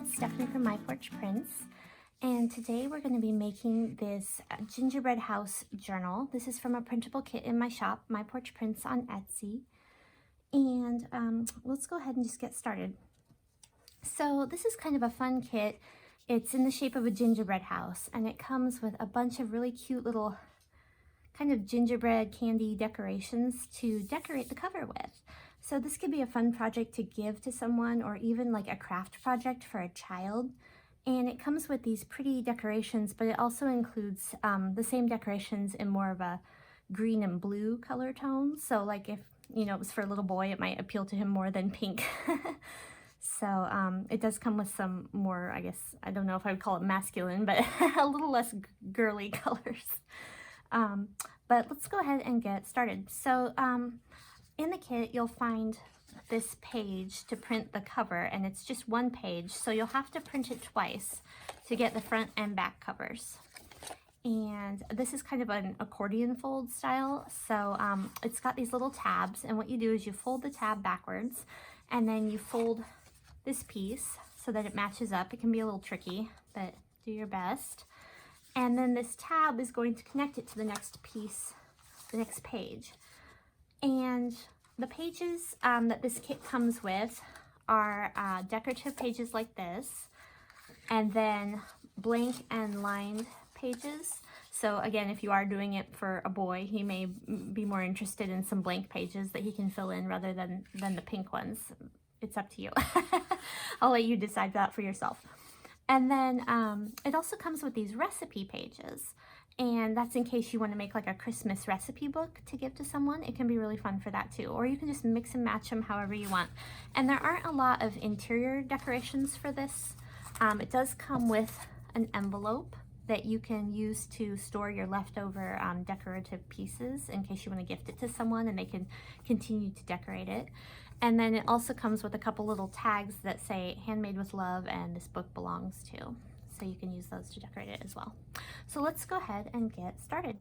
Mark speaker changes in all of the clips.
Speaker 1: it's Stephanie from My Porch Prints, and today we're going to be making this gingerbread house journal. This is from a printable kit in my shop, My Porch Prints on Etsy, and let's go ahead and just get started. So this is kind of a fun kit. It's in the shape of a gingerbread house, and it comes with a bunch of really cute little kind of gingerbread candy decorations to decorate the cover with. So this could be a fun project to give to someone, or even like a craft project for a child. And it comes with these pretty decorations, but it also includes the same decorations in more of a green and blue color tone. So like if, you know, it was for a little boy, it might appeal to him more than pink. So it does come with some more, I guess, I don't know if I would call it masculine, but a little less girly colors. But let's go ahead and get started. So in the kit, you'll find this page to print the cover, and it's just one page, so you'll have to print it twice to get the front and back covers. And this is kind of an accordion fold style, so it's got these little tabs, and what you do is you fold the tab backwards, and then you fold this piece so that it matches up. It can be a little tricky, but do your best. And then this tab is going to connect it to the next piece, the next page. And the pages that this kit comes with are decorative pages like this, and then blank and lined pages. So again, if you are doing it for a boy, he may be more interested in some blank pages that he can fill in rather than the pink ones. It's up to you. I'll let you decide that for yourself. And then it also comes with these recipe pages, and that's in case you want to make like a Christmas recipe book to give to someone. It can be really fun for that too, or you can just mix and match them however you want. And there aren't a lot of interior decorations for this. It does come with an envelope that you can use to store your leftover decorative pieces in case you want to gift it to someone and they can continue to decorate it. And then it also comes with a couple little tags that say handmade with love and this book belongs to. So you can use those to decorate it as well. So let's go ahead and get started.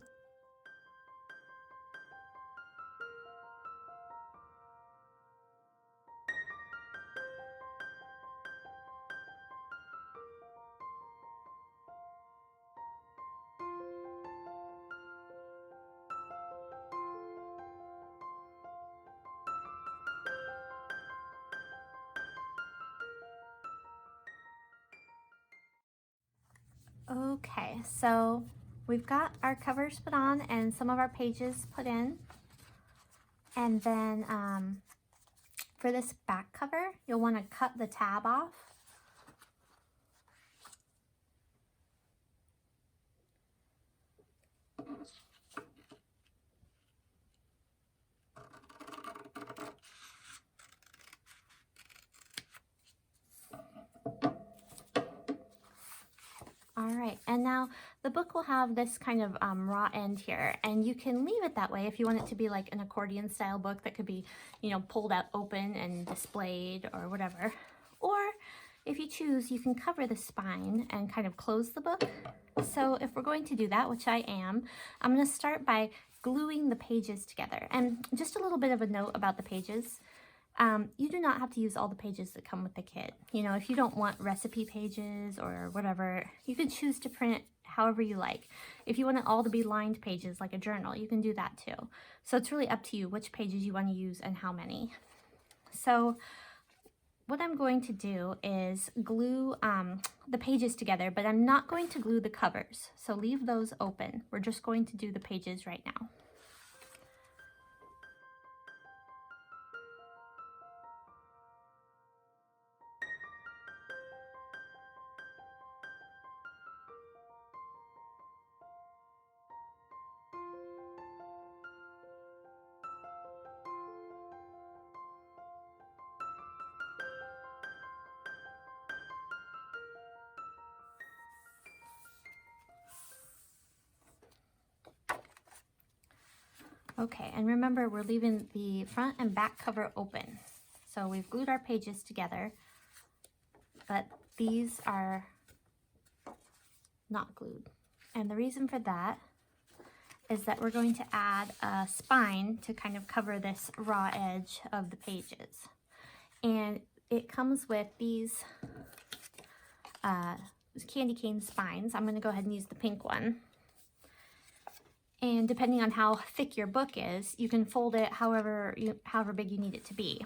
Speaker 1: Okay, so we've got our covers put on and some of our pages put in. And then for this back cover, you'll want to cut the tab off. All right, and now the book will have this kind of raw end here, and you can leave it that way if you want it to be like an accordion style book that could be, you know, pulled out open and displayed or whatever. Or if you choose, you can cover the spine and kind of close the book. So if we're going to do that, which I am, I'm going to start by gluing the pages together. And just a little bit of a note about the pages. You do not have to use all the pages that come with the kit. You know, if you don't want recipe pages or whatever, you can choose to print however you like. If you want it all to be lined pages like a journal, you can do that too. So it's really up to you which pages you want to use and how many. So what I'm going to do is glue the pages together, but I'm not going to glue the covers. So leave those open. We're just going to do the pages right now. Okay, and remember, we're leaving the front and back cover open. So we've glued our pages together, but these are not glued. And the reason for that is that we're going to add a spine to kind of cover this raw edge of the pages. And it comes with these candy cane spines. I'm going to go ahead and use the pink one. And depending on how thick your book is, you can fold it however big you need it to be.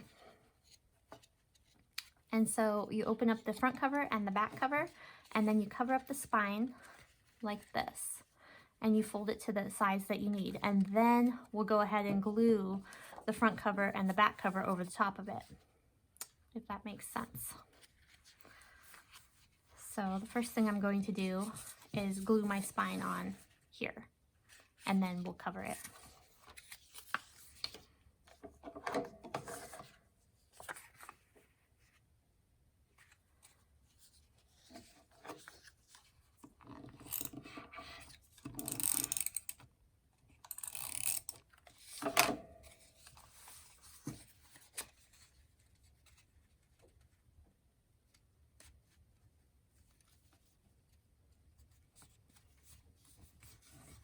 Speaker 1: And so you open up the front cover and the back cover, and then you cover up the spine like this. And you fold it to the size that you need. And then we'll go ahead and glue the front cover and the back cover over the top of it, if that makes sense. So the first thing I'm going to do is glue my spine on here, and then we'll cover it.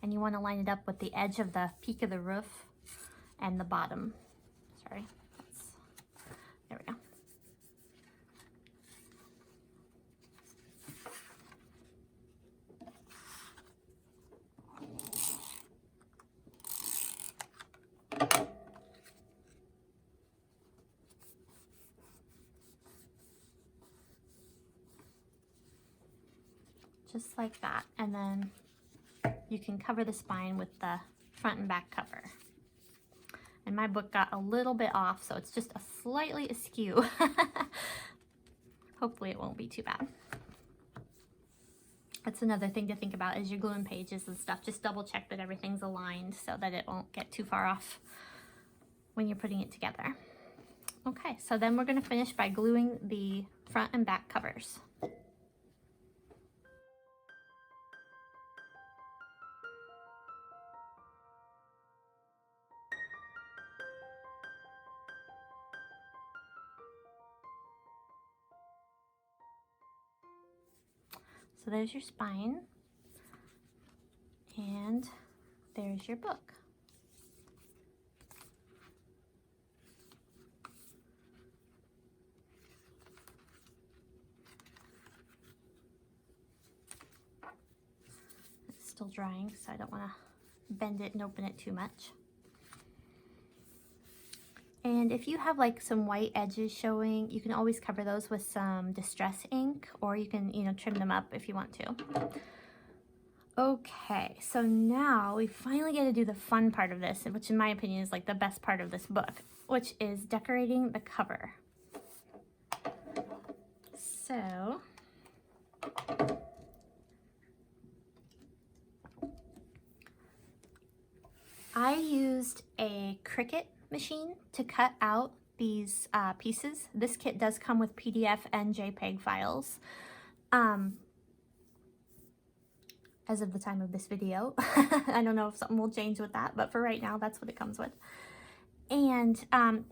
Speaker 1: And you want to line it up with the edge of the peak of the roof and the bottom. Sorry, there we go. Just like that, and then you can cover the spine with the front and back cover. And my book got a little bit off, so it's just slightly askew. Hopefully it won't be too bad. That's another thing to think about as you're gluing pages and stuff. Just double check that everything's aligned so that it won't get too far off when you're putting it together. Okay, so then we're going to finish by gluing the front and back covers. So there's your spine, and there's your book. It's still drying, so I don't want to bend it and open it too much. And if you have like some white edges showing, you can always cover those with some distress ink, or you can, trim them up if you want to. Okay, so now we finally get to do the fun part of this, which in my opinion is like the best part of this book, which is decorating the cover. So I used a Cricut machine to cut out these pieces. This kit does come with PDF and JPEG files. As of the time of this video. I don't know if something will change with that, but for right now, that's what it comes with. And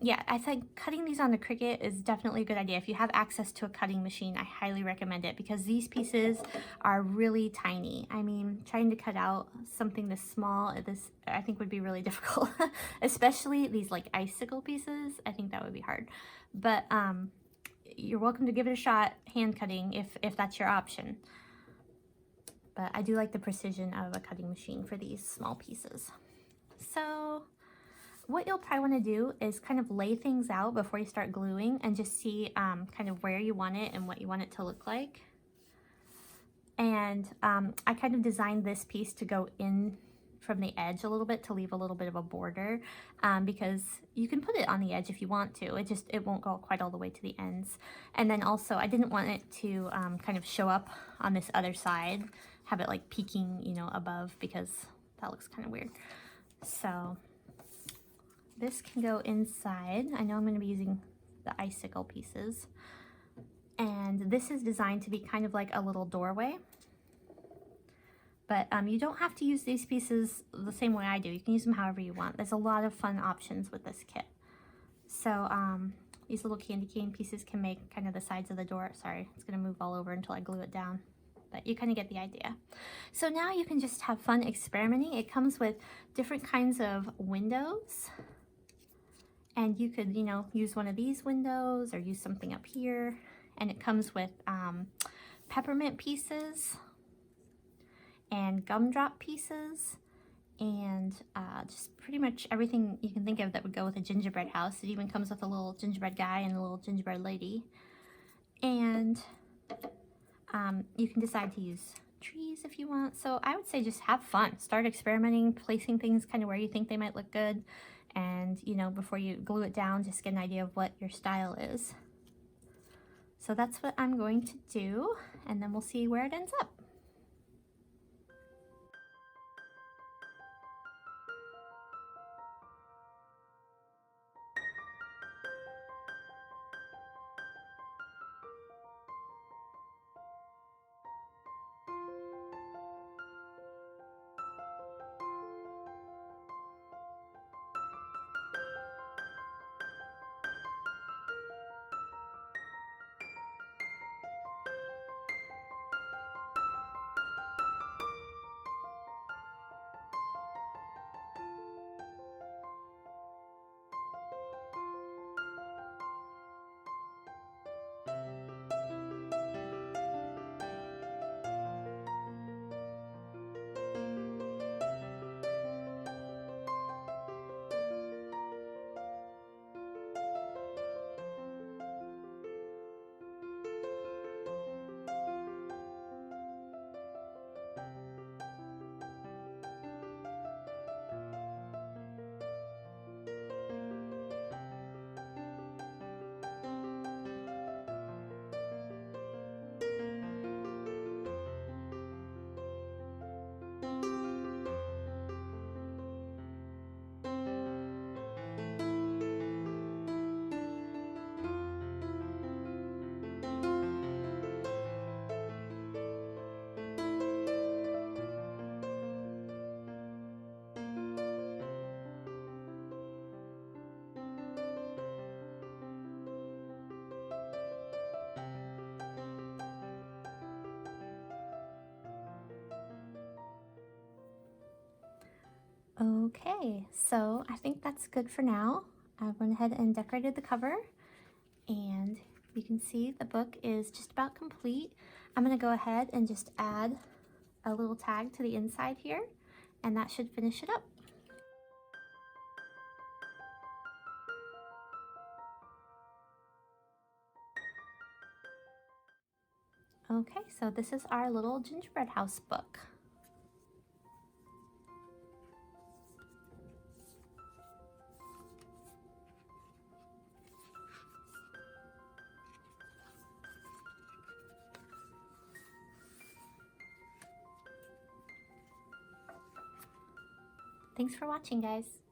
Speaker 1: yeah, I think cutting these on the Cricut is definitely a good idea. If you have access to a cutting machine, I highly recommend it because these pieces are really tiny. I mean, trying to cut out something this small, I think would be really difficult, especially these like icicle pieces. I think that would be hard, but you're welcome to give it a shot hand cutting if that's your option. But I do like the precision of a cutting machine for these small pieces. So what you'll probably want to do is kind of lay things out before you start gluing and just see kind of where you want it and what you want it to look like. And I kind of designed this piece to go in from the edge a little bit to leave a little bit of a border because you can put it on the edge if you want to. It won't go quite all the way to the ends. And then also I didn't want it to kind of show up on this other side, have it like peeking, above, because that looks kind of weird. So this can go inside. I know I'm going to be using the icicle pieces. And this is designed to be kind of like a little doorway. But you don't have to use these pieces the same way I do. You can use them however you want. There's a lot of fun options with this kit. So these little candy cane pieces can make kind of the sides of the door. Sorry, it's going to move all over until I glue it down. But you kind of get the idea. So now you can just have fun experimenting. It comes with different kinds of windows. And you could, use one of these windows or use something up here. And it comes with peppermint pieces and gumdrop pieces, and just pretty much everything you can think of that would go with a gingerbread house. It even comes with a little gingerbread guy and a little gingerbread lady. And you can decide to use trees if you want. So I would say just have fun. Start experimenting, placing things kind of where you think they might look good. And, you know, before you glue it down, just get an idea of what your style is. So that's what I'm going to do, and then we'll see where it ends up. Okay, so I think that's good for now. I went ahead and decorated the cover, and you can see the book is just about complete. I'm going to go ahead and just add a little tag to the inside here, and that should finish it up. Okay, so this is our little gingerbread house book. Thanks for watching, guys.